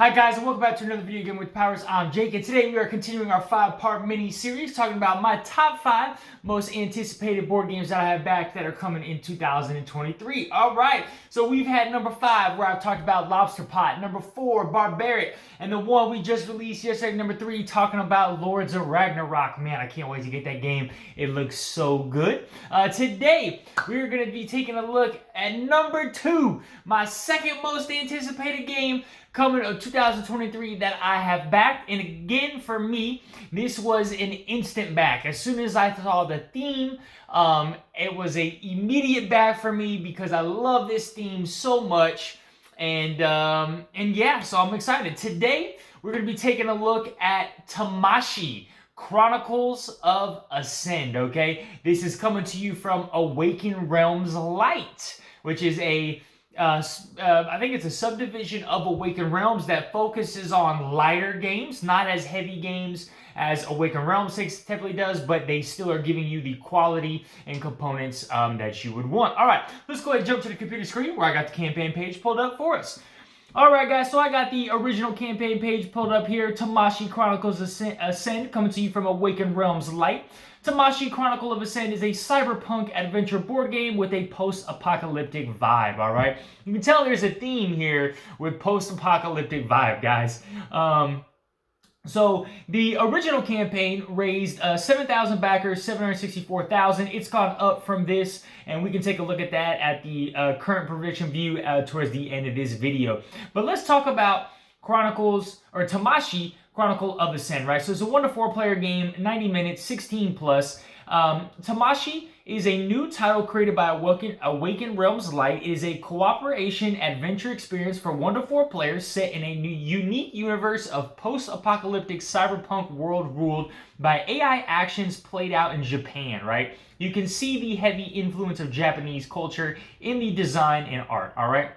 Hi guys, and welcome back to another video game with Powers. I'm Jake, and today we are continuing our 5-part mini-series talking about my top 5 most anticipated board games that I have back that are coming in 2023. Alright, so we've had number 5 where I've talked about Lobster Pot, number 4, Barbaric, and the one we just released yesterday, number 3, talking about Lords of Ragnarok. Man, I can't wait to get that game. It looks so good. Today, we're going to be taking a look at number 2, my second most anticipated game coming in 2023 that I have backed. And again, for me, this was an instant back. As soon as I saw the theme, it was an immediate back for me because I love this theme so much. And yeah, so I'm excited. Today, we're going to be taking a look at Tamashii, Chronicles of Ascend, okay? This is coming to you from Awaken Realms Lite, which is I think it's a subdivision of Awaken Realms that focuses on lighter games, not as heavy games as Awaken Realms typically does, but they still are giving you the quality and components that you would want. All right, let's go ahead and jump to the computer screen where I got the campaign page pulled up for us. Alright guys, so I got the original campaign page pulled up here. Tamashii Chronicles Ascend, coming to you from Awaken Realms Lite. Tamashii Chronicle of Ascend is a cyberpunk adventure board game with a post-apocalyptic vibe, alright? You can tell there's a theme here with post-apocalyptic vibe, guys. So the original campaign raised 7,000 backers, 764,000. It's gone up from this, and we can take a look at that at the current prediction view towards the end of this video. But let's talk about Tamashii Chronicle of Ascend, right? So it's a 1-to-4 player game, 90 minutes, 16 plus. Tamashii is a new title created by Awaken Realms Lite. It is a cooperation adventure experience for 1-to-4 players set in a new unique universe of post-apocalyptic cyberpunk world ruled by AI actions played out in Japan, right? You can see the heavy influence of Japanese culture in the design and art, all right?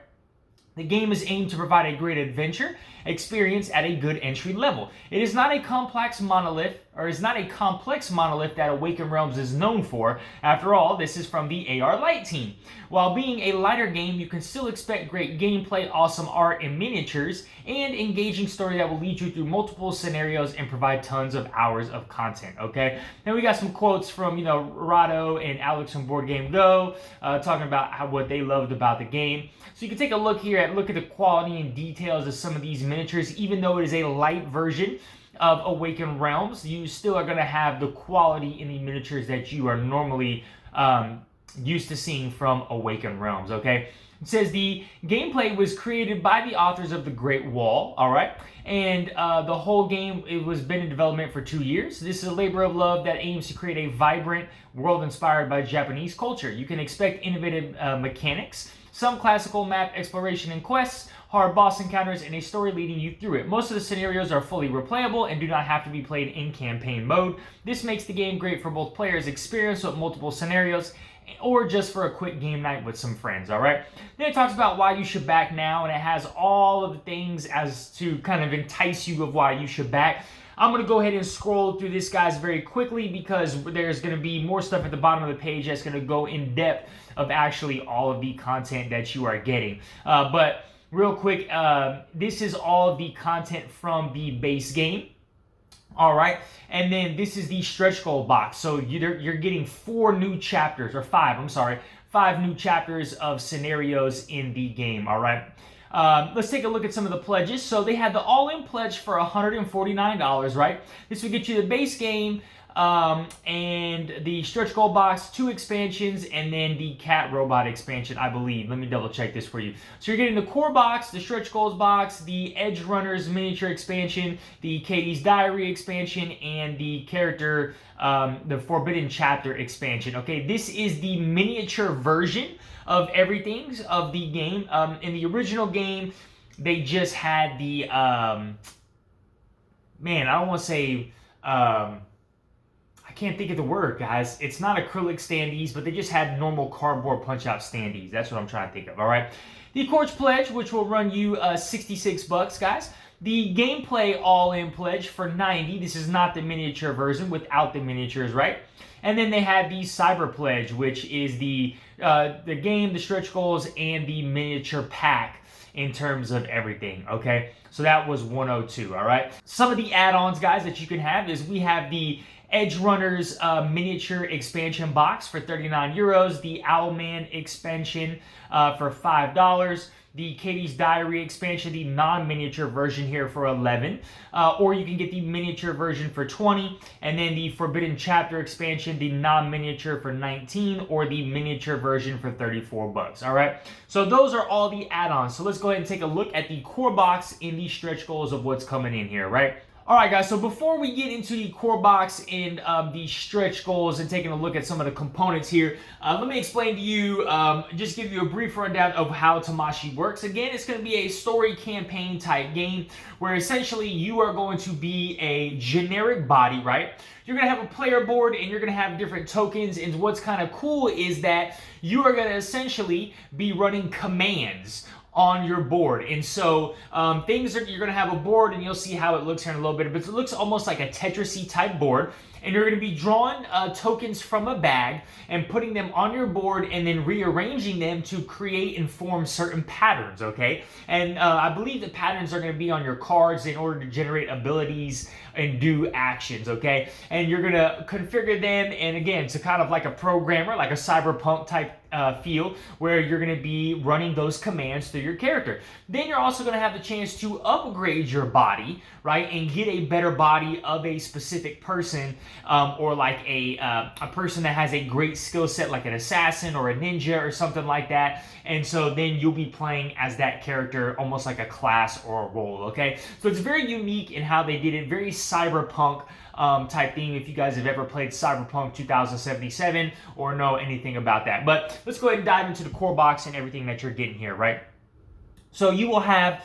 The game is aimed to provide a great adventure experience at a good entry level. It is not a complex monolith that Awaken Realms is known for. After all, this is from the AR Lite team. While being a lighter game, you can still expect great gameplay, awesome art and miniatures, and engaging story that will lead you through multiple scenarios and provide tons of hours of content, okay? Then we got some quotes from, Rado and Alex from Board Game Go, talking about what they loved about the game. So you can take a look here look at the quality and details of some of these miniatures. Even though it is a light version of Awaken Realms, you still are going to have the quality in the miniatures that you are normally used to seeing from Awaken Realms, okay? It says the gameplay was created by the authors of The Great Wall, all right? And the whole game, it was been in development for 2 years. This is a labor of love that aims to create a vibrant world inspired by Japanese culture. You can expect innovative mechanics, some classical map exploration and quests, hard boss encounters, and a story leading you through it. Most of the scenarios are fully replayable and do not have to be played in campaign mode. This makes the game great for both players' experience with multiple scenarios or just for a quick game night with some friends, all right? Then it talks about why you should back now, and it has all of the things as to kind of entice you of why you should back. I'm going to go ahead and scroll through this, guys, very quickly because there's going to be more stuff at the bottom of the page that's going to go in depth of actually all of the content that you are getting. But real quick, this is all of the content from the base game. All right, and then this is the stretch goal box. So you're getting 5 new chapters of scenarios in the game, all right? Let's take a look at some of the pledges. So they had the all-in pledge for $149, right? This will get you the base game, and the stretch goal box, 2 expansions, and then the cat robot expansion, I believe. Let me double check this for you. So you're getting the core box, the stretch goals box, the Edge Runners miniature expansion, the Katie's Diary expansion, and the character, the Forbidden Chapter expansion. Okay, this is the miniature version of everything of the game. In the original game, they just had the, I don't want to say, I can't think of the word, guys. It's not acrylic standees, but they just had normal cardboard punch-out standees. That's what I'm trying to think of, all right? The Quartz Pledge, which will run you $66, guys. The gameplay all-in pledge for $90. This is not the miniature version without the miniatures, right? And then they had the Cyber Pledge, which is the game, the stretch goals, and the miniature pack. in terms of everything, okay? So that was 102, all right? Some of the add-ons, guys, that you can have is we have the Edge Runners miniature expansion box for 39 euros, the Owlman expansion for $5, the Katie's Diary expansion, the non-miniature version here for 11, or you can get the miniature version for 20, and then the Forbidden Chapter expansion, the non-miniature for 19, or the miniature version for 34 bucks, all right? So those are all the add-ons. So let's go ahead and take a look at the core box in the stretch goals of what's coming in here, right? All right, guys, so before we get into the core box and the stretch goals and taking a look at some of the components here, let me explain to you, just give you a brief rundown of how Tamashii works. Again, it's going to be a story campaign type game where essentially you are going to be a generic body, right? You're going to have a player board and you're going to have different tokens, and what's kind of cool is that you are going to essentially be running commands on your board. And so you're going to have a board, and you'll see how it looks here in a little bit, but it looks almost like a Tetris-y type board, and you're going to be drawing tokens from a bag and putting them on your board and then rearranging them to create and form certain patterns, okay? And I believe the patterns are going to be on your cards in order to generate abilities and do actions, okay? And you're going to configure them, and again, to kind of like a programmer, like a cyberpunk type feel, where you're going to be running those commands through your character. Then you're also going to have the chance to upgrade your body, right, and get a better body of a specific person, or like a person that has a great skill set, like an assassin or a ninja or something like that. And so then you'll be playing as that character, almost like a class or a role, okay? So it's very unique in how they did it, very cyberpunk type theme, if you guys have ever played Cyberpunk 2077 or know anything about that. But let's go ahead and dive into the core box and everything that you're getting here, right? So you will have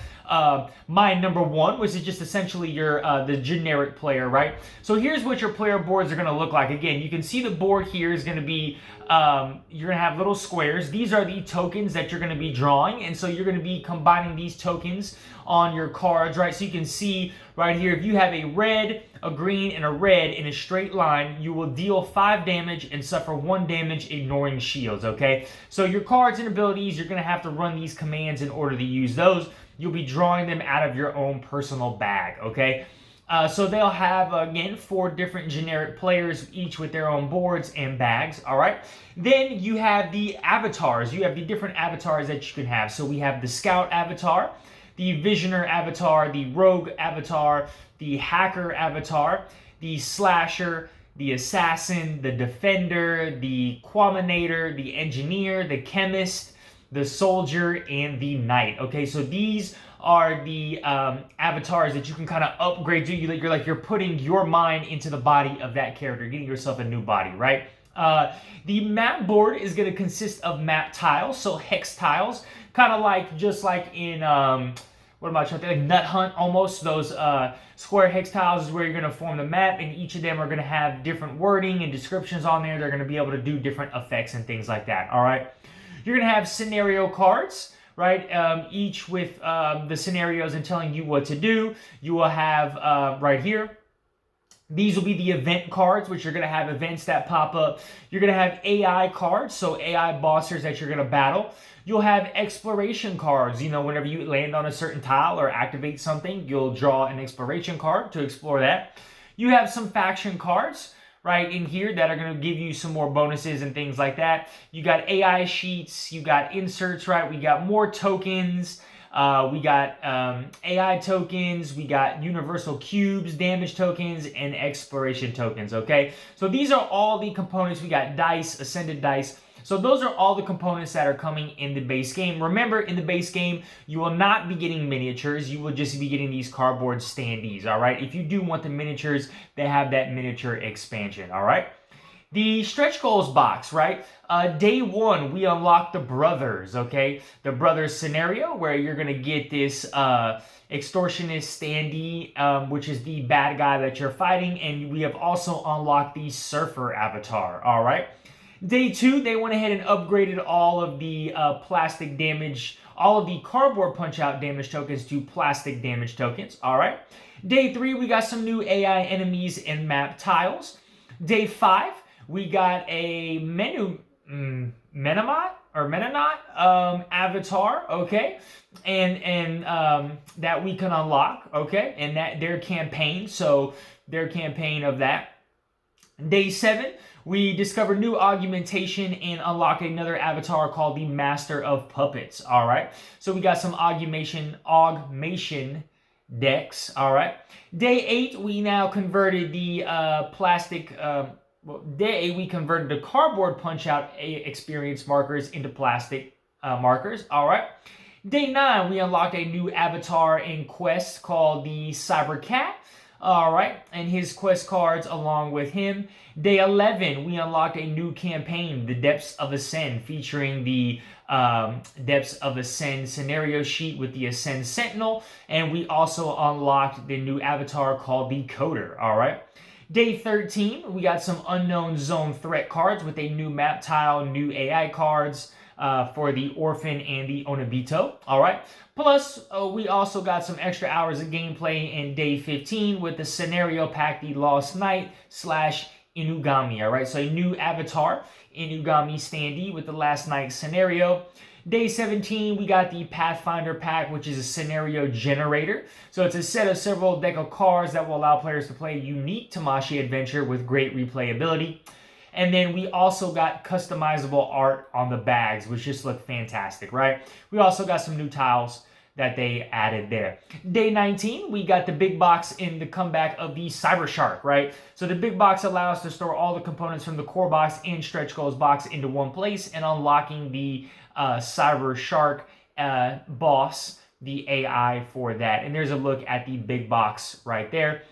my number one, which is just essentially your the generic player, right? So here's what your player boards are going to look like. Again, you can see the board here is going to be, you're going to have little squares. These are the tokens that you're going to be drawing, and so you're going to be combining these tokens on your cards, right? So you can see right here, if you have a red, a green, and a red in a straight line, you will deal 5 damage and suffer 1 damage, ignoring shields, okay? So your cards and abilities, you're going to have to run these commands in order to use those. You'll be drawing them out of your own personal bag, okay? So they'll have, again, 4 different generic players, each with their own boards and bags, all right? Then you have the avatars. You have the different avatars that you can have. So we have the Scout avatar, the Visioner avatar, the Rogue avatar, the Hacker avatar, the Slasher, the Assassin, the Defender, the Quaminator, the Engineer, the Chemist, the Soldier, and the Knight. Okay, so these are the avatars that you can kind of upgrade to. You're putting your mind into the body of that character, getting yourself a new body, right? The map board is going to consist of map tiles, so hex tiles, kind of like just like in what am I trying to think? Like Nut Hunt almost. Those square hex tiles is where you're going to form the map, and each of them are going to have different wording and descriptions on there. They're going to be able to do different effects and things like that. All right. You're going to have scenario cards, right? Each with the scenarios and telling you what to do. You will have right here. These will be the event cards, which you're going to have events that pop up. You're going to have AI cards, so AI bossers that you're going to battle. You'll have exploration cards. You know, whenever you land on a certain tile or activate something, you'll draw an exploration card to explore that. You have some faction cards right in here that are going to give you some more bonuses and things like that. You got AI sheets. You got inserts, right? We got more tokens. We got AI tokens, we got universal cubes, damage tokens, and exploration tokens, okay? So these are all the components. We got dice, ascended dice. So those are all the components that are coming in the base game. Remember, in the base game, you will not be getting miniatures. You will just be getting these cardboard standees, all right? If you do want the miniatures, they have that miniature expansion, all right? The stretch goals box, right? Day 1, we unlock the brothers, okay? The brothers scenario where you're going to get this extortionist standee, which is the bad guy that you're fighting. And we have also unlocked the surfer avatar, all right? Day 2, they went ahead and upgraded all of the plastic damage, all of the cardboard punch-out damage tokens to plastic damage tokens, all right? Day 3, we got some new AI enemies and map tiles. Day 5, we got a Menomai, or Mennonite avatar, okay, and that we can unlock, okay, and that their campaign, so their campaign of that. Day 7, we discover new augmentation and unlock another avatar called the Master of Puppets. All right, so we got some augmentation decks. All right, day 8, we now converted the plastic. Day 8, we converted the cardboard punch-out experience markers into plastic markers. All right. Day 9, we unlocked a new avatar in quest called the Cybercat. All right, and his quest cards along with him. Day 11, we unlocked a new campaign, The Depths of Ascend, featuring the Depths of Ascend scenario sheet with the Ascend Sentinel, and we also unlocked the new avatar called the Coder. All right. Day 13, we got some unknown zone threat cards with a new map tile, new AI cards for the Orphan and the Onibito. All right. Plus, we also got some extra hours of gameplay in day 15 with the scenario pack, the Lost Knight / Inugami. All right. So a new avatar, Inugami standee with the Last Night scenario. Day 17, we got the Pathfinder pack, which is a scenario generator. So it's a set of several deck of cards that will allow players to play a unique Tamashii adventure with great replayability. And then we also got customizable art on the bags, which just look fantastic, right? We also got some new tiles that they added there. Day 19, we got the big box in the comeback of the Cyber Shark, right? So the big box allows us to store all the components from the core box and stretch goals box into one place, and unlocking the Cyber Shark boss, the AI for that. And there's a look at the big box right there.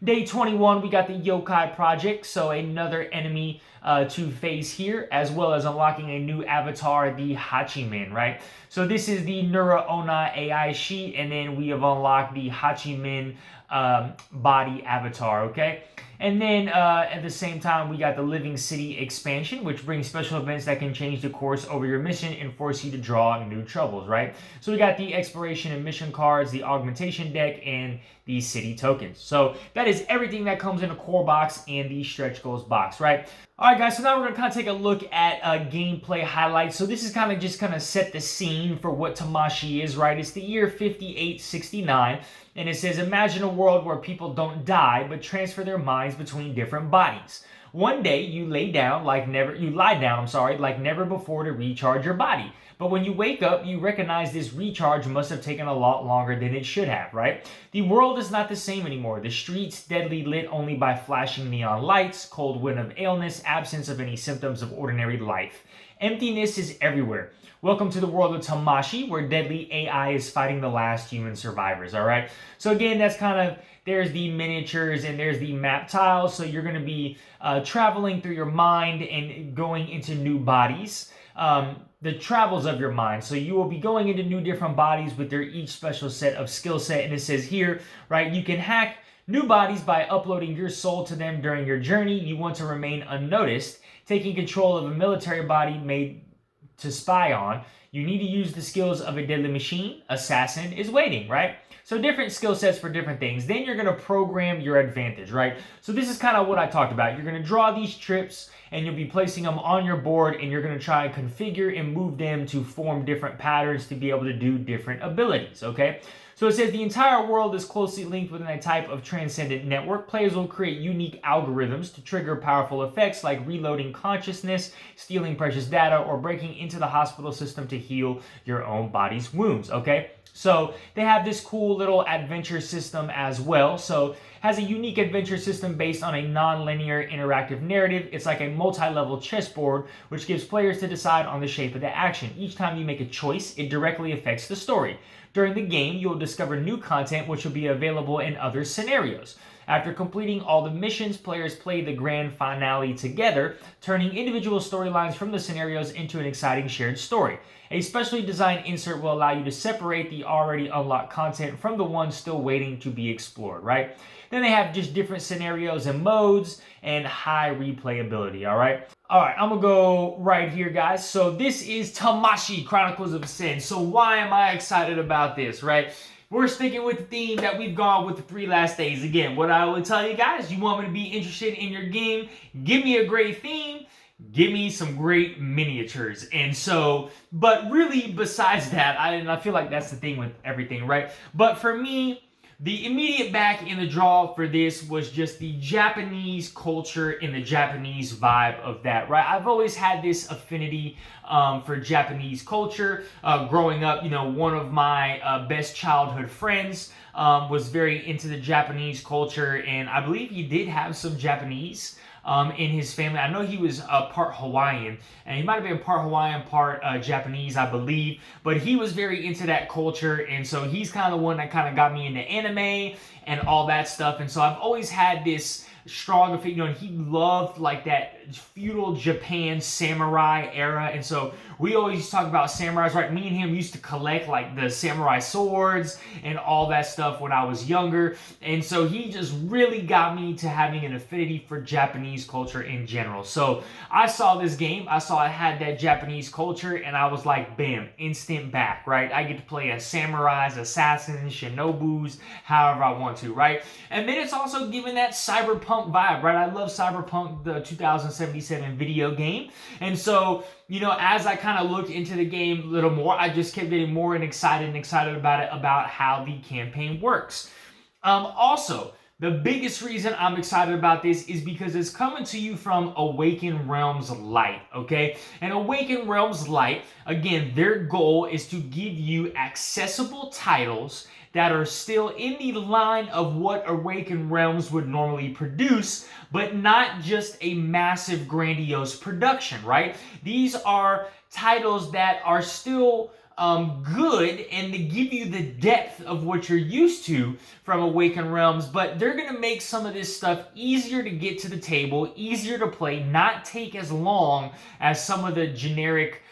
Day 21, we got the Yokai Project, so another enemy to face here, as well as unlocking a new avatar, the Hachiman, right? So this is the Nura Ona AI sheet, and then we have unlocked the Hachiman body avatar, okay? And then at the same time, we got the Living City expansion, which brings special events that can change the course over your mission and force you to draw new troubles, right? So we got the exploration and mission cards, the augmentation deck, and the city tokens. So that is everything that comes in the core box and the stretch goals box, right? All right, guys, so now we're going to kind of take a look at gameplay highlights. So this is kind of set the scene for what Tamashii is, right? It's the year 5869, and it says, imagine a world where people don't die, but transfer their minds between different bodies. One day, you lie down like never before to recharge your body. But when you wake up, you recognize this recharge must have taken a lot longer than it should have, right? The world is not the same anymore. The streets deadly lit only by flashing neon lights, cold wind of illness, absence of any symptoms of ordinary life. Emptiness is everywhere. Welcome to the world of Tamashii, where deadly AI is fighting the last human survivors, all right? So again, that's kind of, there's the miniatures and there's the map tiles. So you're going to be traveling through your mind and going into new bodies. The travels of your mind. So you will be going into new different bodies with their each special set of skill set. And it says here, right, you can hack new bodies by uploading your soul to them during your journey. You want to remain unnoticed, taking control of a military body made to spy on. You need to use the skills of a deadly machine. Assassin is waiting, right? So different skill sets for different things. Then you're going to program your advantage, right? So this is kind of what I talked about. You're going to draw these trips and you'll be placing them on your board, and you're going to try and configure and move them to form different patterns to be able to do different abilities, okay? So it says the entire world is closely linked within a type of transcendent network. Players will create unique algorithms to trigger powerful effects like reloading consciousness, stealing precious data, or breaking into the hospital system to heal your own body's wounds, okay? So they have this cool little adventure system as well. So has a unique adventure system based on a non-linear interactive narrative. It's like a multi-level chessboard, which gives players to decide on the shape of the action. Each time you make a choice, it directly affects the story. During the game, you'll discover new content which will be available in other scenarios. After completing all the missions, players play the grand finale together, turning individual storylines from the scenarios into an exciting shared story. A specially designed insert will allow you to separate the already unlocked content from the ones still waiting to be explored, right? Then they have just different scenarios and modes and high replayability, all right? All right, I'm gonna go right here, guys. So this is Tamashii, Chronicles of Ascend. So why am I excited about this, right? We're sticking with the theme that we've gone with the 3 last days. Again, what I would tell you guys, you want me to be interested in your game, give me a great theme, give me some great miniatures. And so, but really besides that, I feel like that's the thing with everything, right? But for me, the immediate back in the draw for this was just the Japanese culture and the Japanese vibe of that, right? I've always had this affinity for Japanese culture. Growing up, you know, one of my best childhood friends was very into the Japanese culture, and I believe he did have some Japanese in his family. I know he was part Hawaiian, and he might have been part Hawaiian, part Japanese, I believe, but he was very into that culture, and so he's kind of the one that kind of got me into anime and all that stuff. And so I've always had this strong affinity, you know, and he loved like that feudal Japan samurai era, and so we always talk about samurais, right? Me and him used to collect like the samurai swords and all that stuff when I was younger, and so he just really got me to having an affinity for Japanese culture in general. So I saw this game, I saw it had that Japanese culture, and I was like, bam, instant back, right? I get to play as samurais, assassins, shinobus, however I want to, right? And then it's also given that cyberpunk vibe, right? I love Cyberpunk, the 2077 video game. And so, you know, as I kind of looked into the game a little more, I just kept getting more and excited about it, about how the campaign works. Also, the biggest reason I'm excited about this is because it's coming to you from Awaken Realms Lite, okay? And Awaken Realms Lite, again, their goal is to give you accessible titles that are still in the line of what Awaken Realms would normally produce, but not just a massive, grandiose production, right? These are titles that are still good and to give you the depth of what you're used to from Awaken Realms, but they're going to make some of this stuff easier to get to the table, easier to play, not take as long as some of the generic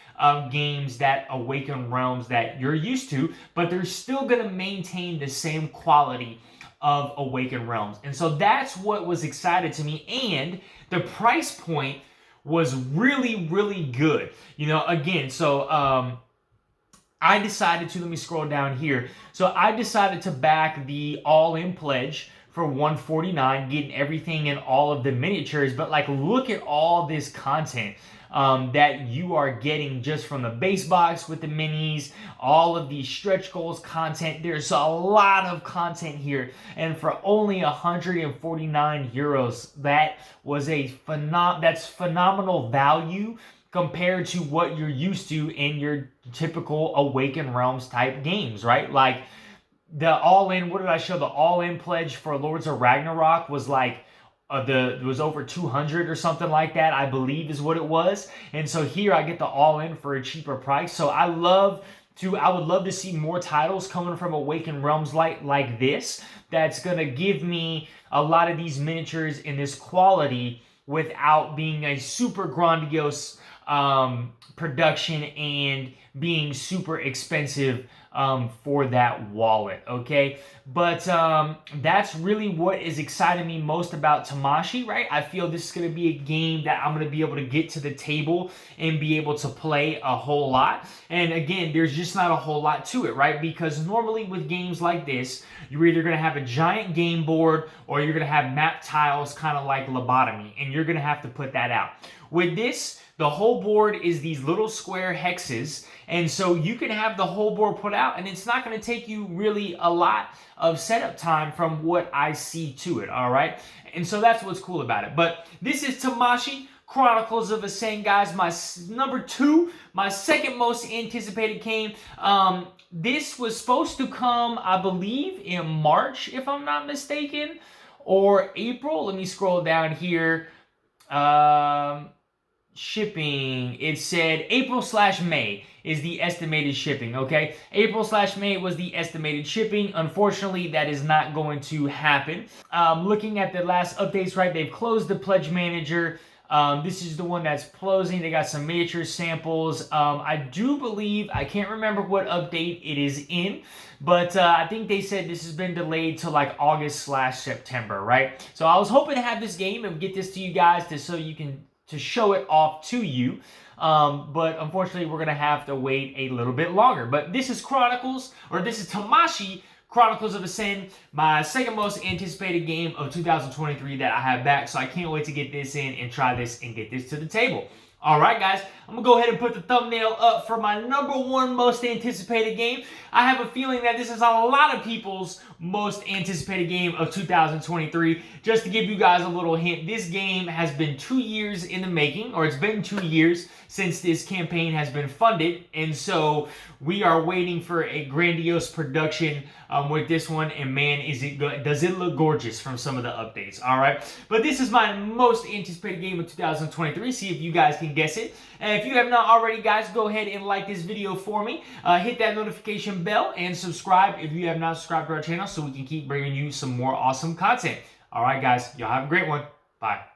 games that Awaken Realms that you're used to, but they're still going to maintain the same quality of Awaken Realms. And so that's what was excited to me, and the price point was really, really good. You know, again, so I decided to, let me scroll down here. So I decided to back the all-in pledge for $149, getting everything and all of the miniatures. But like, look at all this content that you are getting just from the base box with the minis, all of these stretch goals content. There's a lot of content here, and for only 149 euros, that was that's phenomenal value compared to what you're used to in your typical Awaken Realms type games, right? Like the all-in, what did I show? The all-in pledge for Lords of Ragnarok was like it was over 200 or something like that, I believe is what it was. And so here I get the all-in for a cheaper price. So I would love to see more titles coming from Awaken Realms like this, that's gonna give me a lot of these miniatures in this quality without being a super grandiose production and being super expensive for that wallet, okay? But that's really what is exciting me most about Tamashii, right? I feel this is going to be a game that I'm going to be able to get to the table and be able to play a whole lot. And again, there's just not a whole lot to it, right? Because normally with games like this, you're either going to have a giant game board or you're going to have map tiles, kind of like Lobotomy, and you're going to have to put that out. With this, the whole board is these little square hexes, and so you can have the whole board put out, and it's not going to take you really a lot of setup time from what I see to it, all right? And so that's what's cool about it. But this is Tamashii, Chronicles of Ascend, guys. My number 2, my second most anticipated game. This was supposed to come, I believe, in March, if I'm not mistaken, or April. Let me scroll down here. Shipping, it said April/May is the estimated shipping, okay? April/May was the estimated shipping. Unfortunately, that is not going to happen. Looking at the last updates, right, they've closed the pledge manager. This is the one that's closing. They got some miniature samples. I do believe, I can't remember what update it is in, but I think they said this has been delayed to like August/September, right? So I was hoping to have this game and get this to you guys to show it off to you. But unfortunately, we're going to have to wait a little bit longer. But this is Tamashii, Chronicles of Ascend, my second most anticipated game of 2023 that I have back. So I can't wait to get this in and try this and get this to the table. All right, guys, I'm going to go ahead and put the thumbnail up for my #1 most anticipated game. I have a feeling that this is a lot of people's most anticipated game of 2023. Just to give you guys a little hint, this game has been 2 years in the making, or it's been 2 years since this campaign has been funded, and so we are waiting for a grandiose production with this one, and man, is it good. Does it look gorgeous from some of the updates, all right? But this is my most anticipated game of 2023. See if you guys can guess it. And if you have not already, guys, go ahead and like this video for me. Hit that notification bell and subscribe if you have not subscribed to our channel so we can keep bringing you some more awesome content. All right, guys, y'all have a great one. Bye.